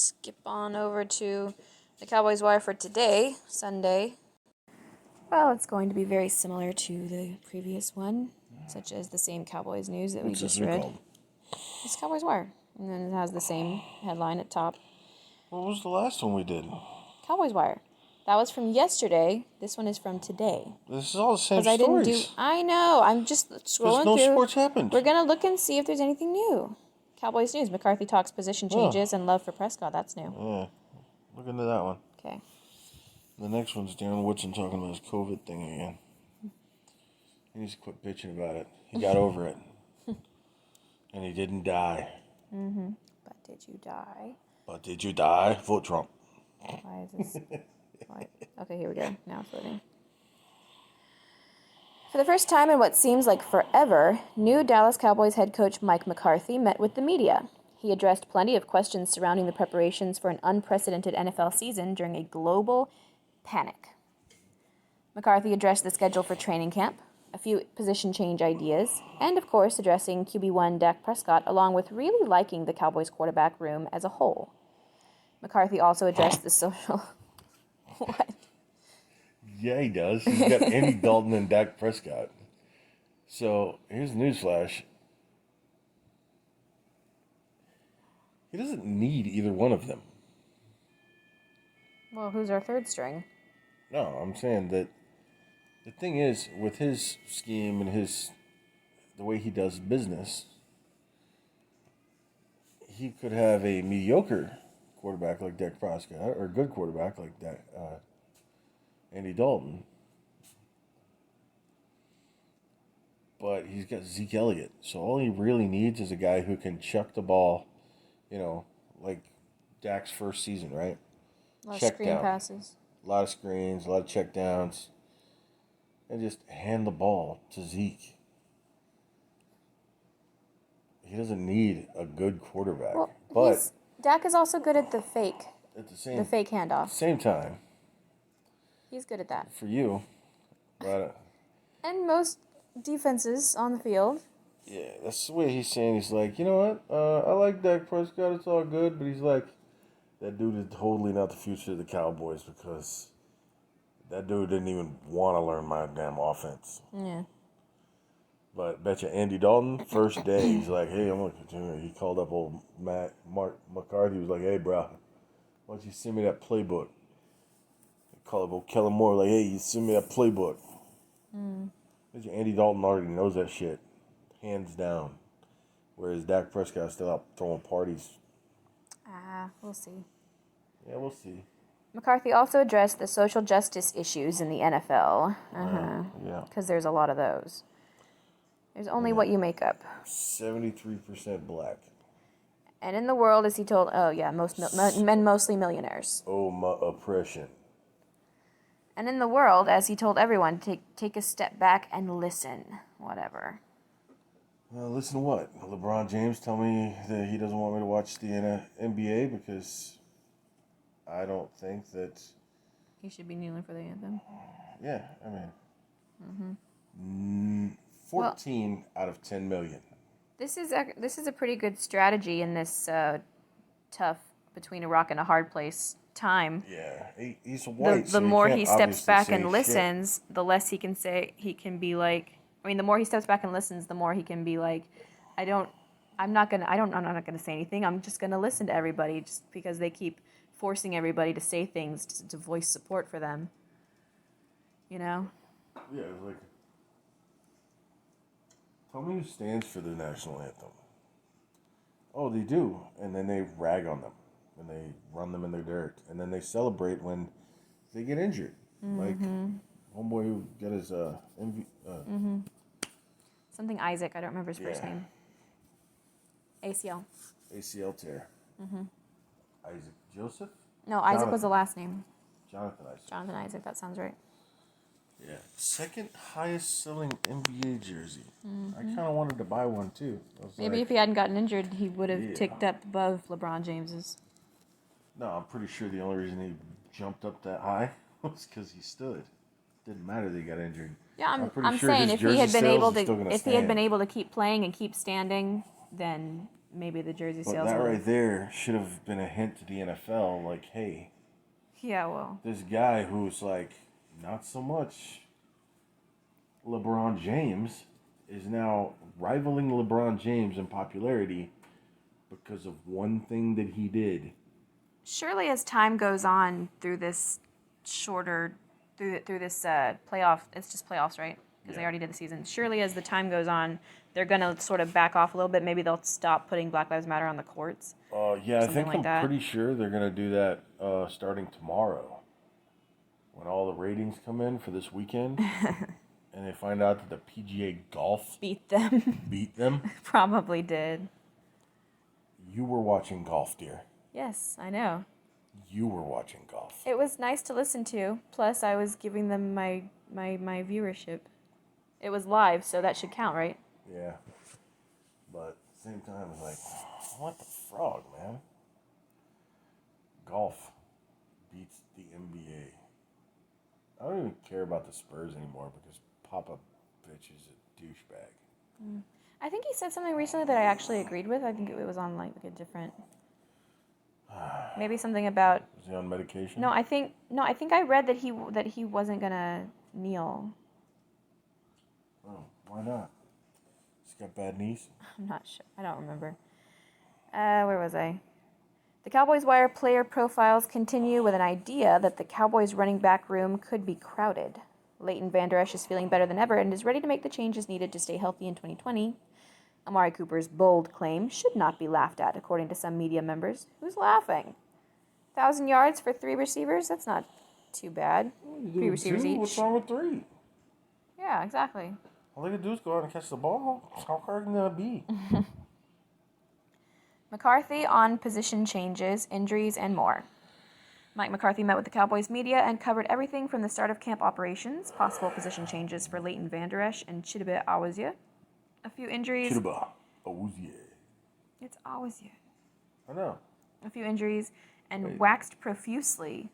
skip on over to the Cowboys Wire for today, Sunday. Well, it's going to be very similar to the previous one, such as the same Cowboys news that we just read. It's Cowboys Wire, and then it has the same headline at top. What was the last one we did? Cowboys Wire. That was from yesterday. This one is from today. This is all the same stories. I know. I'm just scrolling through. No sports happened. We're gonna look and see if there's anything new. Cowboys news. McCarthy talks position changes and love for Prescott. That's new. Yeah, look into that one. Okay. The next one's Darren Woodson talking about his COVID thing again. He needs to quit bitching about it. He got over it, and he didn't die. Mm-hmm. But did you die? But did you die? Vote Trump. Why is this? Okay, here we go. Now it's loading. For the first time in what seems like forever, new Dallas Cowboys head coach Mike McCarthy met with the media. He addressed plenty of questions surrounding the preparations for an unprecedented NFL season during a global panic. McCarthy addressed the schedule for training camp, a few position change ideas, and of course addressing QB1 Dak Prescott, along with really liking the Cowboys quarterback room as a whole. McCarthy also addressed the social... What? Yeah, he does. He's got Andy Dalton and Dak Prescott. So, here's the newsflash. He doesn't need either one of them. Well, who's our third string? No, I'm saying that the thing is, with his scheme and the way he does business, he could have a mediocre quarterback like Dak Prescott, or a good quarterback like Andy Dalton. But he's got Zeke Elliott, so all he really needs is a guy who can chuck the ball, like Dak's first season, right? A lot of screen passes. A lot of screens, a lot of check downs. And just hand the ball to Zeke. He doesn't need a good quarterback. Well, but Dak is also good at the fake. The fake handoff. At the same time. He's good at that. For you. But, and most defenses on the field. Yeah, that's the way he's saying. He's like, you know what? I like Dak Prescott. It's all good. But he's like, that dude is totally not the future of the Cowboys because that dude didn't even want to learn my damn offense. Yeah. But bet you Andy Dalton, first day, he's like, hey, I'm going to continue. He called up old Mark McCarthy. He was like, hey, bro, why don't you send me that playbook? He called up old Kellen Moore, like, hey, you send me that playbook. Bet you Andy Dalton already knows that shit, hands down. Whereas Dak Prescott's still out throwing parties. We'll see. Yeah, we'll see. McCarthy also addressed the social justice issues in the NFL. Yeah. Because there's a lot of those. There's only what you make up. 73% black. And in the world, as he told, men mostly millionaires. Oppression. And in the world, as he told everyone, take a step back and listen. Whatever. Listen to what? LeBron James tell me that he doesn't want me to watch the NBA because I don't think that... He should be kneeling for the anthem. Yeah, I mean... 14 out of 10 million. This is a pretty good strategy in this tough, between a rock and a hard place time. Yeah, he's white. The more he steps back and listens, the less he can say. He can be like, the more he steps back and listens, the more he can be like, I'm not gonna say anything. I'm just gonna listen to everybody, just because they keep forcing everybody to say things to voice support for them. Yeah, it's like, tell me who stands for the national anthem. Oh, they do. And then they rag on them. And they run them in the dirt. And then they celebrate when they get injured. Like, homeboy who got his something Isaac. I don't remember his first name. ACL tear. Isaac Joseph? No, Jonathan. Isaac was the last name. Jonathan Isaac. Jonathan Isaac. That sounds right. Yeah, second highest selling NBA jersey. I kind of wanted to buy one too. Maybe if he hadn't gotten injured, he would have ticked up above LeBron James's. No, I'm pretty sure the only reason he jumped up that high was because he stood. Didn't matter that he got injured. Yeah, I'm saying if he had been able to keep playing and keep standing, then maybe the jersey But sales. that right there should have been a hint to the NFL, like, hey, Yeah, well, this guy who's like not so much LeBron James is now rivaling LeBron James in popularity because of one thing that he did. surely as time goes on through this playoff, it's just playoffs, right? Because they Yeah. already did the season. Surely as the time goes on, they're gonna sort of back off a little bit. Maybe they'll stop putting Black Lives Matter on the courts. Yeah, I Something think like I'm that. pretty sure they're gonna do that starting tomorrow, when all the ratings come in for this weekend, and they find out that the PGA Golf Beat them. beat them. Probably did. You were watching golf, dear. Yes, I know. You were watching golf. It was nice to listen to. Plus, I was giving them my viewership. It was live, so that should count, right? Yeah. But at the same time, it's like, what the frog, man? Golf beats the NBA. I don't even care about the Spurs anymore because Papa bitch is a douchebag. I think he said something recently that I actually agreed with. I think it was on like a different, maybe something about. Is he on medication? No, I think I read that he wasn't gonna kneel. Oh, why not? He's got bad knees. I'm not sure. I don't remember. Where was I? The Cowboys Wire player profiles continue with an idea that the Cowboys running back room could be crowded. Leighton Vander Esch is feeling better than ever and is ready to make the changes needed to stay healthy in 2020. Amari Cooper's bold claim should not be laughed at, according to some media members. Who's laughing? 1,000 yards for 3 receivers? That's not too bad. 3 receivers each. What's wrong with 3? Yeah, exactly. All they can do is go out and catch the ball. How hard can that be? McCarthy on position changes, injuries, and more. Mike McCarthy met with the Cowboys media and covered everything from the start of camp operations, possible position changes for Leighton Vander Esch and Chidobe Awuzie, a few injuries. Chidobe Awuzie. It's Awuzie. I know. A few injuries, and Wait. waxed profusely.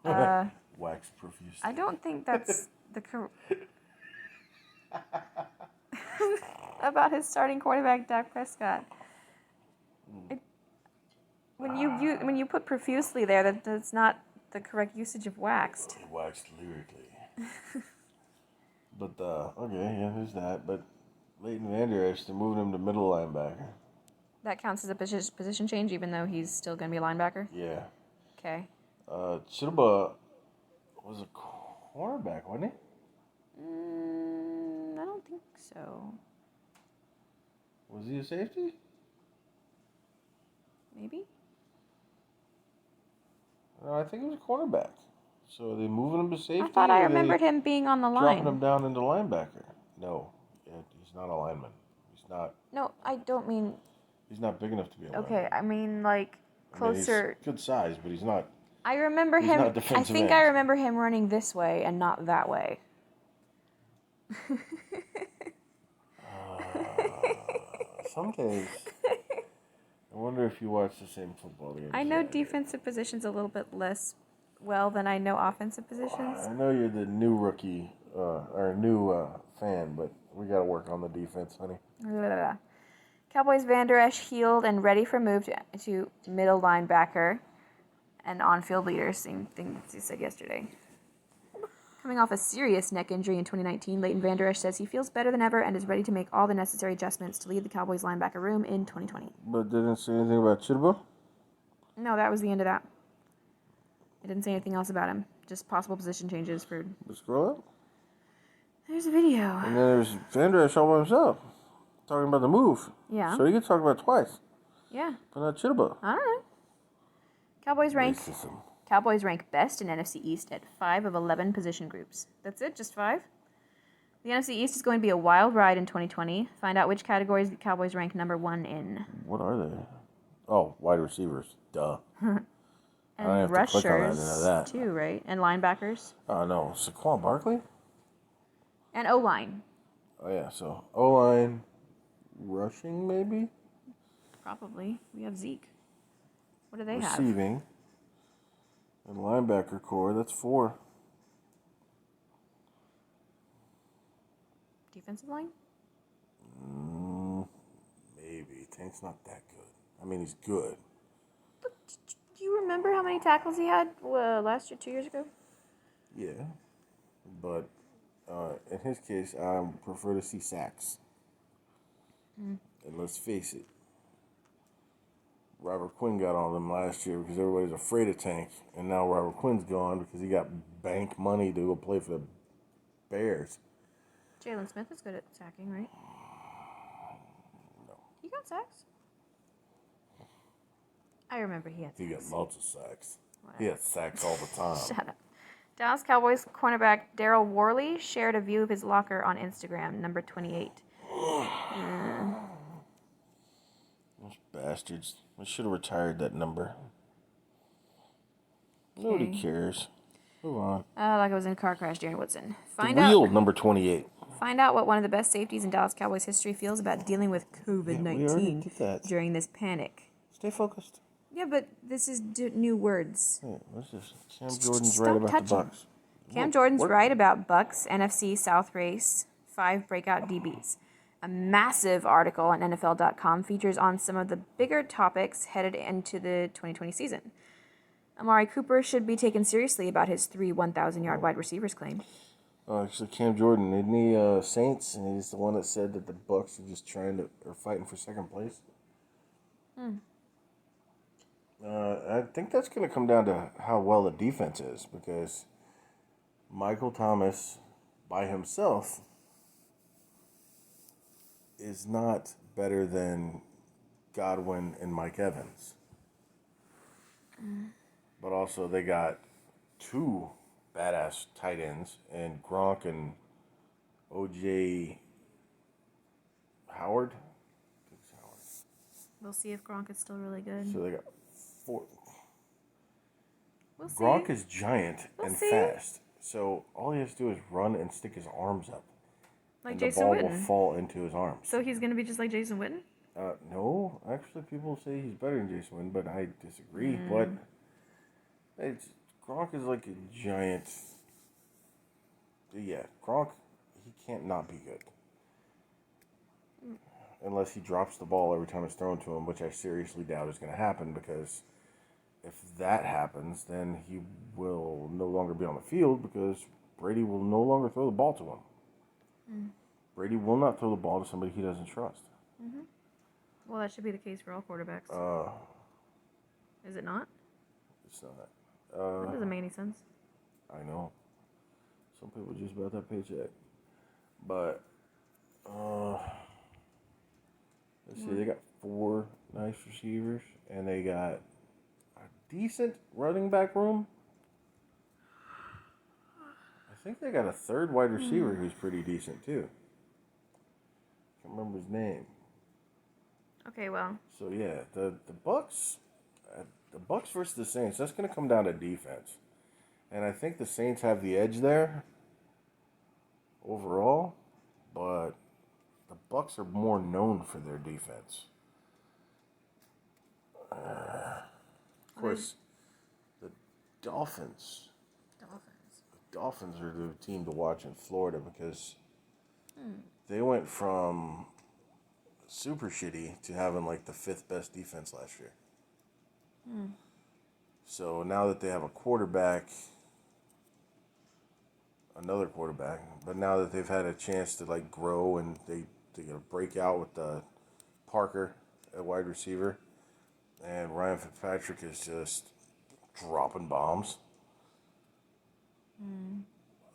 Waxed profusely. I don't think that's the about his starting quarterback, Dak Prescott. When you put profusely there, that's not the correct usage of waxed. Waxed lyrically. But, okay, yeah, there's that. But Leighton Vander Esch, they're moving him to middle linebacker. That counts as a position change, even though he's still going to be a linebacker? Yeah. Okay. Chidobe was a cornerback, wasn't he? I don't think so. Was he a safety? Maybe? No, I think he was a cornerback. So are they moving him to safety? I thought I or are they remembered him being on the dropping him line. down into linebacker. No, he's not a lineman. He's not. No, I don't mean... He's not big enough to be a lineman. Okay, I mean, like, closer... he's good size, but he's not. I remember He's him... not I defensive think end. I remember him running this way and not that way. Some days. I wonder if you watch the same football games. I know defensive positions a little bit less well than I know offensive positions. I know you're the new rookie, or new fan, but we got to work on the defense, honey. Cowboys Vander Esch healed and ready for move to middle linebacker and on-field leader, same thing as he said yesterday. Coming off a serious neck injury in 2019, Leighton Vander Esch says he feels better than ever and is ready to make all the necessary adjustments to lead the Cowboys linebacker room in 2020. But didn't say anything about Chidobe? No, that was the end of that. It didn't say anything else about him. Just possible position changes for... Let's scroll up. There's a video. And then there's Vander Esch all by himself, talking about the move. Yeah. So he could talk about it twice, Yeah. but not Chidobe. I don't know. Cowboys rank Racism. best in NFC East at 5 of 11 position groups. That's it, just 5? The NFC East is going to be a wild ride in 2020. Find out which categories the Cowboys rank number 1 in. What are they? Oh, wide receivers. Duh. And I don't have to click on that to know rushers, that. too, right? And linebackers. Oh, no. Saquon Barkley? And O-line. Oh, yeah. So, O-line, rushing, maybe? Probably. We have Zeke. What do they have? Receiving. And linebacker core, that's 4. Defensive line? Maybe Tank's not that good. I mean, he's good. Do you remember how many tackles he had last year, 2 years ago? Yeah, but in his case, I prefer to see sacks. And let's face it, Robert Quinn got on them last year because everybody's afraid of Tank, and now Robert Quinn's gone because he got bank money to go play for the Bears. Jalen Smith is good at sacking, right? No. He got sacks. I remember he had He got sacks. lots of sacks. Whatever. He had sacks all the time. Shut up. Dallas Cowboys cornerback Daryl Worley shared a view of his locker on Instagram, number 28. Those bastards. I should have retired that number. Nobody cares. Move on. Like I was in a car crash, Darren Woodson. Number 28. Find out what one of the best safeties in Dallas Cowboys history feels about dealing with COVID-19 we already did that. during this panic. Stay focused. Yeah, but this is new words. Hey, what's this? Cam Jordan's Stop right about touching. the Bucks. Cam Jordan's right about Bucks NFC South race, 5 breakout DBs. A massive article on NFL.com features on some of the bigger topics headed into the 2020 season. Amari Cooper should be taken seriously about his 3 1,000-yard wide receivers claim. Actually, Cam Jordan, isn't he Saints? And he's the one that said that the Bucks are just fighting for second place. I think that's going to come down to how well the defense is, because Michael Thomas by himself is not better than Godwin and Mike Evans. But also they got 2 badass tight ends, and Gronk and O.J. Howard. We'll see if Gronk is still really good. So they got 4. We'll see. Gronk is giant and see. fast, so all he has to do is run and stick his arms up. Like and Jason the ball Witten. will fall into his arms. So he's going to be just like Jason Witten? No, actually, people say he's better than Jason Witten, but I disagree. But Gronk is like a giant. Yeah, Gronk, he can't not be good. Unless he drops the ball every time it's thrown to him, which I seriously doubt is going to happen, because if that happens, then he will no longer be on the field, because Brady will no longer throw the ball to him. Brady will not throw the ball to somebody he doesn't trust. Well, that should be the case for all quarterbacks. Is it not? It's not. That doesn't make any sense. I know. Some people just about that paycheck. But, let's see, they got 4 nice receivers, and they got a decent running back room. I think they got a 3rd wide receiver who's pretty decent, too. Can't remember his name. Okay, well. So, yeah, the Bucks versus the Saints, that's going to come down to defense. And I think the Saints have the edge there overall, but the Bucks are more known for their defense. Of course, the Dolphins. The Dolphins are the team to watch in Florida, because they went from super shitty to having like the 5th best defense last year. So now that they have another quarterback, but now that they've had a chance to like grow, and they break out with Parker at wide receiver, and Ryan Fitzpatrick is just dropping bombs.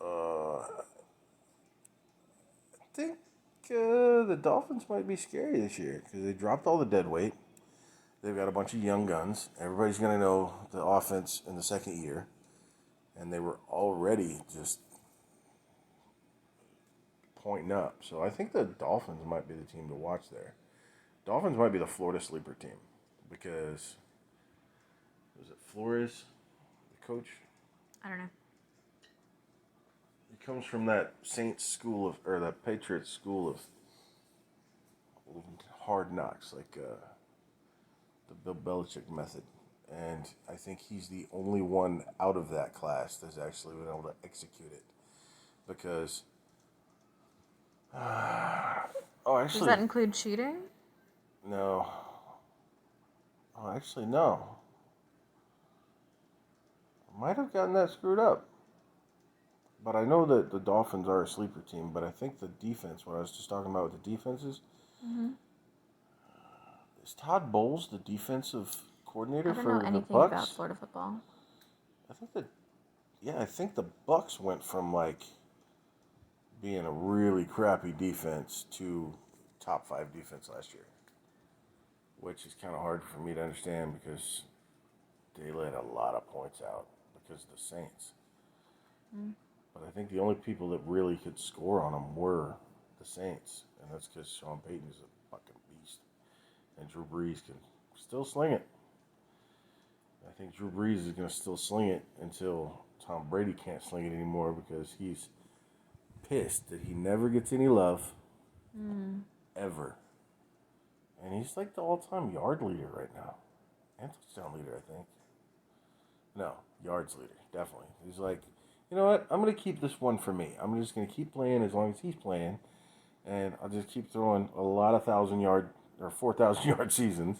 I think the Dolphins might be scary this year, because they dropped all the dead weight. They've got a bunch of young guns. Everybody's going to know the offense in the second year. And they were already just pointing up. So I think the Dolphins might be the team to watch there. Dolphins might be the Florida sleeper team, because was it Flores, the coach? I don't know. He comes from that Saints school or that Patriots school of hard knocks, like the Bill Belichick method. And I think he's the only one out of that class that's actually been able to execute it. Because, Does that include cheating? No. Oh, actually, no. I might have gotten that screwed up. But I know that the Dolphins are a sleeper team, but I think the defense, what I was just talking about with the defenses, Mm-hmm. is Todd Bowles the defensive coordinator I don't know for the anything about Bucks? Florida football. I think that, yeah, I think the Bucks went from like being a really crappy defense to top 5 defense last year, which is kind of hard for me to understand because they let a lot of points out because of the Saints. Mm. But I think the only people that really could score on them were the Saints, and that's because Sean Payton is a fucking beast, and Drew Brees can still sling it. I think Drew Brees is going to still sling it until Tom Brady can't sling it anymore because he's pissed that he never gets any love ever. And he's like the all-time yard leader right now. And touchdown leader, I think. No, yards leader, definitely. He's like, you know what? I'm going to keep this one for me. I'm just going to keep playing as long as he's playing. And I'll just keep throwing a lot of 1,000-yard or 4,000-yard seasons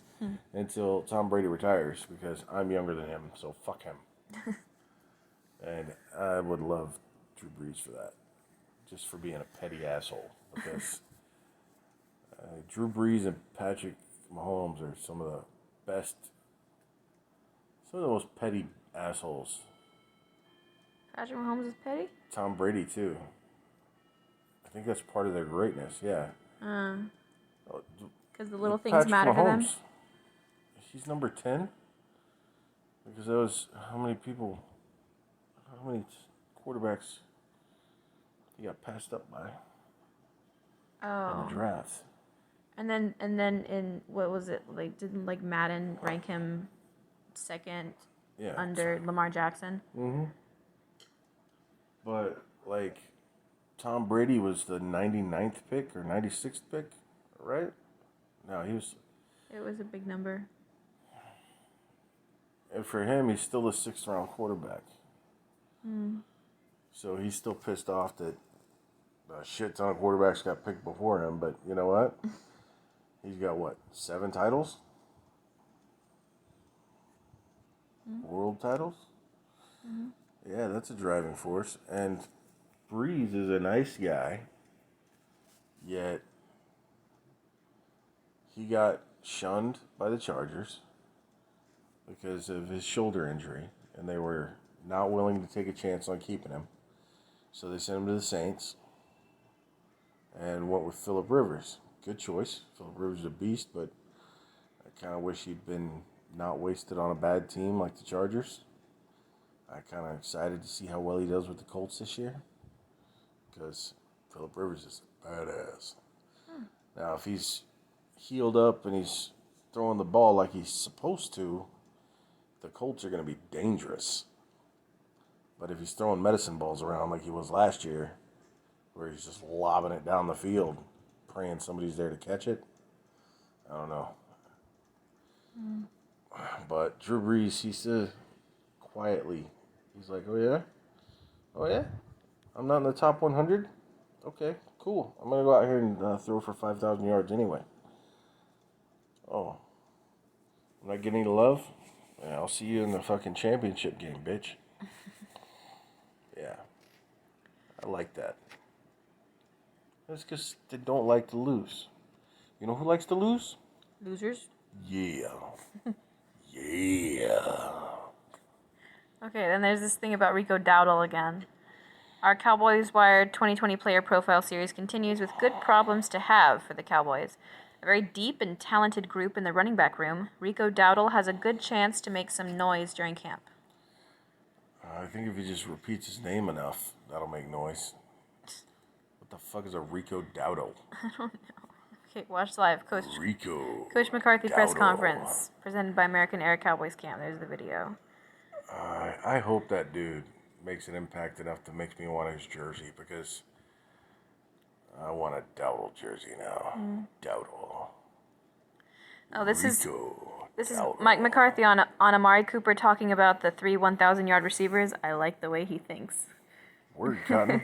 until Tom Brady retires because I'm younger than him, so fuck him. And I would love Drew Brees for that, just for being a petty asshole. Because Drew Brees and Patrick Mahomes are some of the most petty assholes. Patrick Mahomes is petty? Tom Brady, too. I think that's part of their greatness, yeah. Because the little things Patrick matter Mahomes, to them? he's number 10? Because that was how many quarterbacks he got passed up by in the draft. And then in, what was it, like, didn't, like, Madden rank him second under Lamar Jackson? Mm-hmm. But, like, Tom Brady was the 99th pick or 96th pick, right? No, he was... It was a big number. And for him, he's still a 6th-round quarterback. So he's still pissed off that a shit ton of quarterbacks got picked before him. But you know what? He's got, 7 titles? World titles? Yeah, that's a driving force. And Breeze is a nice guy, yet he got shunned by the Chargers because of his shoulder injury, and they were not willing to take a chance on keeping him. So they sent him to the Saints and went with Phillip Rivers. Good choice. Phillip Rivers is a beast, but I kind of wish he'd been not wasted on a bad team like the Chargers. I'm kind of excited to see how well he does with the Colts this year because Phillip Rivers is badass. Now, if he's healed up and he's throwing the ball like he's supposed to, the Colts are going to be dangerous. But if he's throwing medicine balls around like he was last year, where he's just lobbing it down the field, praying somebody's there to catch it, I don't know. But Drew Brees, he said quietly, he's like, oh yeah, I'm not in the top 100? Okay, cool. I'm going to go out here and throw for 5,000 yards anyway. Oh, I'm not getting any love? Yeah, I'll see you in the fucking championship game, bitch. Yeah, I like that. That's because they don't like to lose. You know who likes to lose? Losers? Yeah. Yeah. Okay, then there's this thing about Rico Dowdle again. Our Cowboys Wired 2020 Player Profile Series continues with good problems to have for the Cowboys. A very deep and talented group in the running back room. Rico Dowdle has a good chance to make some noise during camp. I think if he just repeats his name enough, that'll make noise. What the fuck is a Rico Dowdle? I don't know. Okay, watch live. Coach McCarthy Dowdle. press conference presented by American Air Cowboys Camp. There's the video. I hope that dude makes an impact enough to make me want his jersey because I want a Dowdle jersey now. Dowdle. Oh, this Rico is Dowdle. Mike McCarthy on Amari Cooper talking about the 3 1,000-yard receivers. I like the way he thinks. Word, Cotton.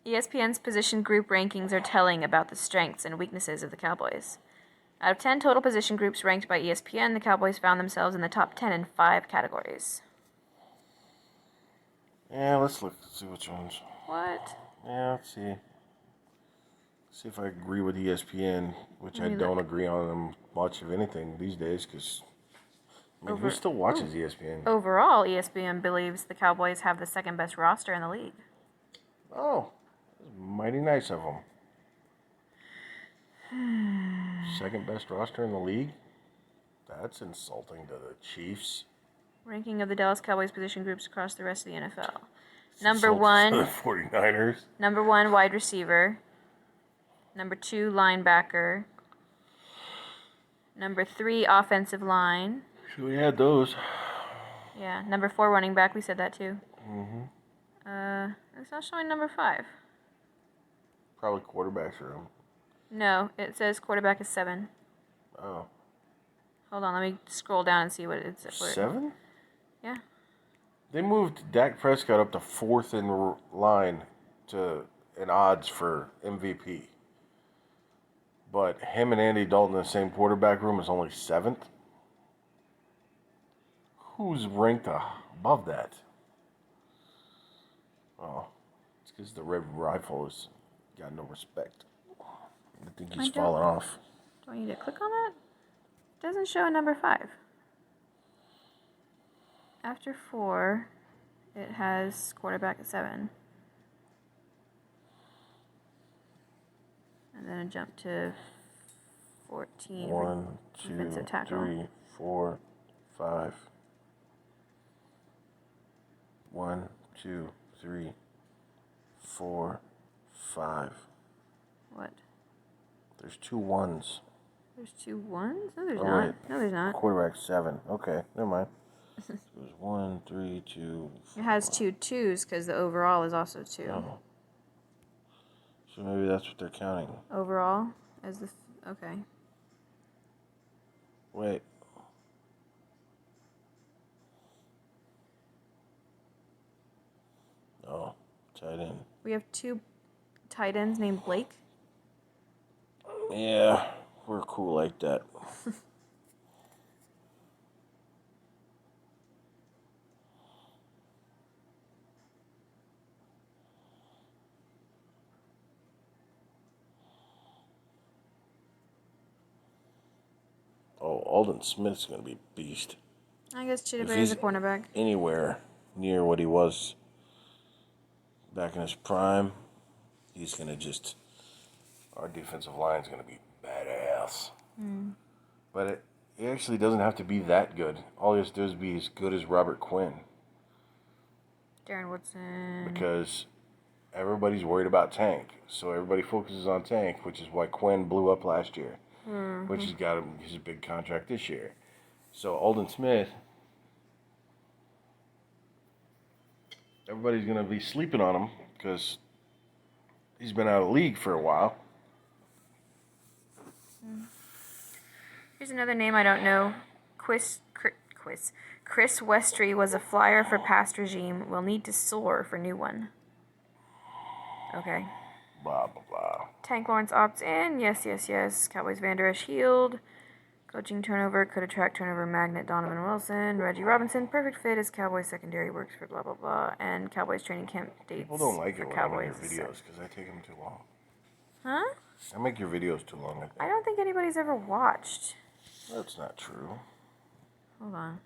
ESPN's position group rankings are telling about the strengths and weaknesses of the Cowboys. Out of 10 total position groups ranked by ESPN, the Cowboys found themselves in the top 10 in 5 categories. Yeah, let's look. See which ones. What? Yeah, let's see. See if I agree with ESPN, which I Let me don't look. agree on them much of anything these days, because, I mean, who Over- still watches ESPN? Overall, ESPN believes the Cowboys have the second best roster in the league. Oh, that's mighty nice of them. Second best roster in the league? That's insulting to the Chiefs. Ranking of the Dallas Cowboys position groups across the rest of the NFL. It's Number insulting to 1, the 49ers. number 1 wide receiver. Number 2 linebacker. Number 3 offensive line. So we had those. Yeah, number 4 running back. We said that too. Mm-hmm. It's not showing number 5. Probably quarterbacks room. No, it says quarterback is 7. Oh. Hold on, let me scroll down and see what it's. 7? Yeah. They moved Dak Prescott up to 4th in line in odds for MVP. But him and Andy Dalton in the same quarterback room is only 7th? Who's ranked above that? Oh, it's because the Red Rifle has got no respect. I think he's fallen off. Do I need to click on that? It doesn't show a number 5. After 4, it has quarterback at 7. And then a jump to 14. 1, 2, defensive tackle. 3, 4, 5. 1, 2, 3, 4, 5. What? There's 2 1s. There's 2 1s? No, there's Oh, not. wait. No, there's not. Quarterback 7. Okay, never mind. There's 1, 3, 2. 4. It has 2 2s because the overall is also 2. Oh. So maybe that's what they're counting. Overall as the okay. Wait. Oh, tight end. We have 2 tight ends named Blake. Yeah, we're cool like that. Oh, Alden Smith's going to be a beast. I guess If Chidiberry is a he's cornerback. anywhere near what he was back in his prime, he's going to just... Our defensive line's going to be badass. But it actually doesn't have to be that good. All he has to do is be as good as Robert Quinn. Darren Woodson. Because everybody's worried about Tank. So everybody focuses on Tank, which is why Quinn blew up last year. Which has got him his big contract this year. So Alden Smith, everybody's going to be sleeping on him because he's been out of the league for a while. Here's another name I don't know. Chris Westry was a flyer for past regime. Will need to soar for new one. Okay. Blah, blah, blah. Tank Lawrence opts in. Yes. Cowboys Van Der Esch healed. Coaching turnover could attract turnover magnet Donovan Wilson. Reggie Robinson, perfect fit as Cowboys secondary works for blah, blah, blah. And Cowboys training camp dates. People don't like for it when Cowboys. I make your videos because I take them too long. Huh? I make your videos too long, I think. I don't think anybody's ever watched. That's not true. Hold on.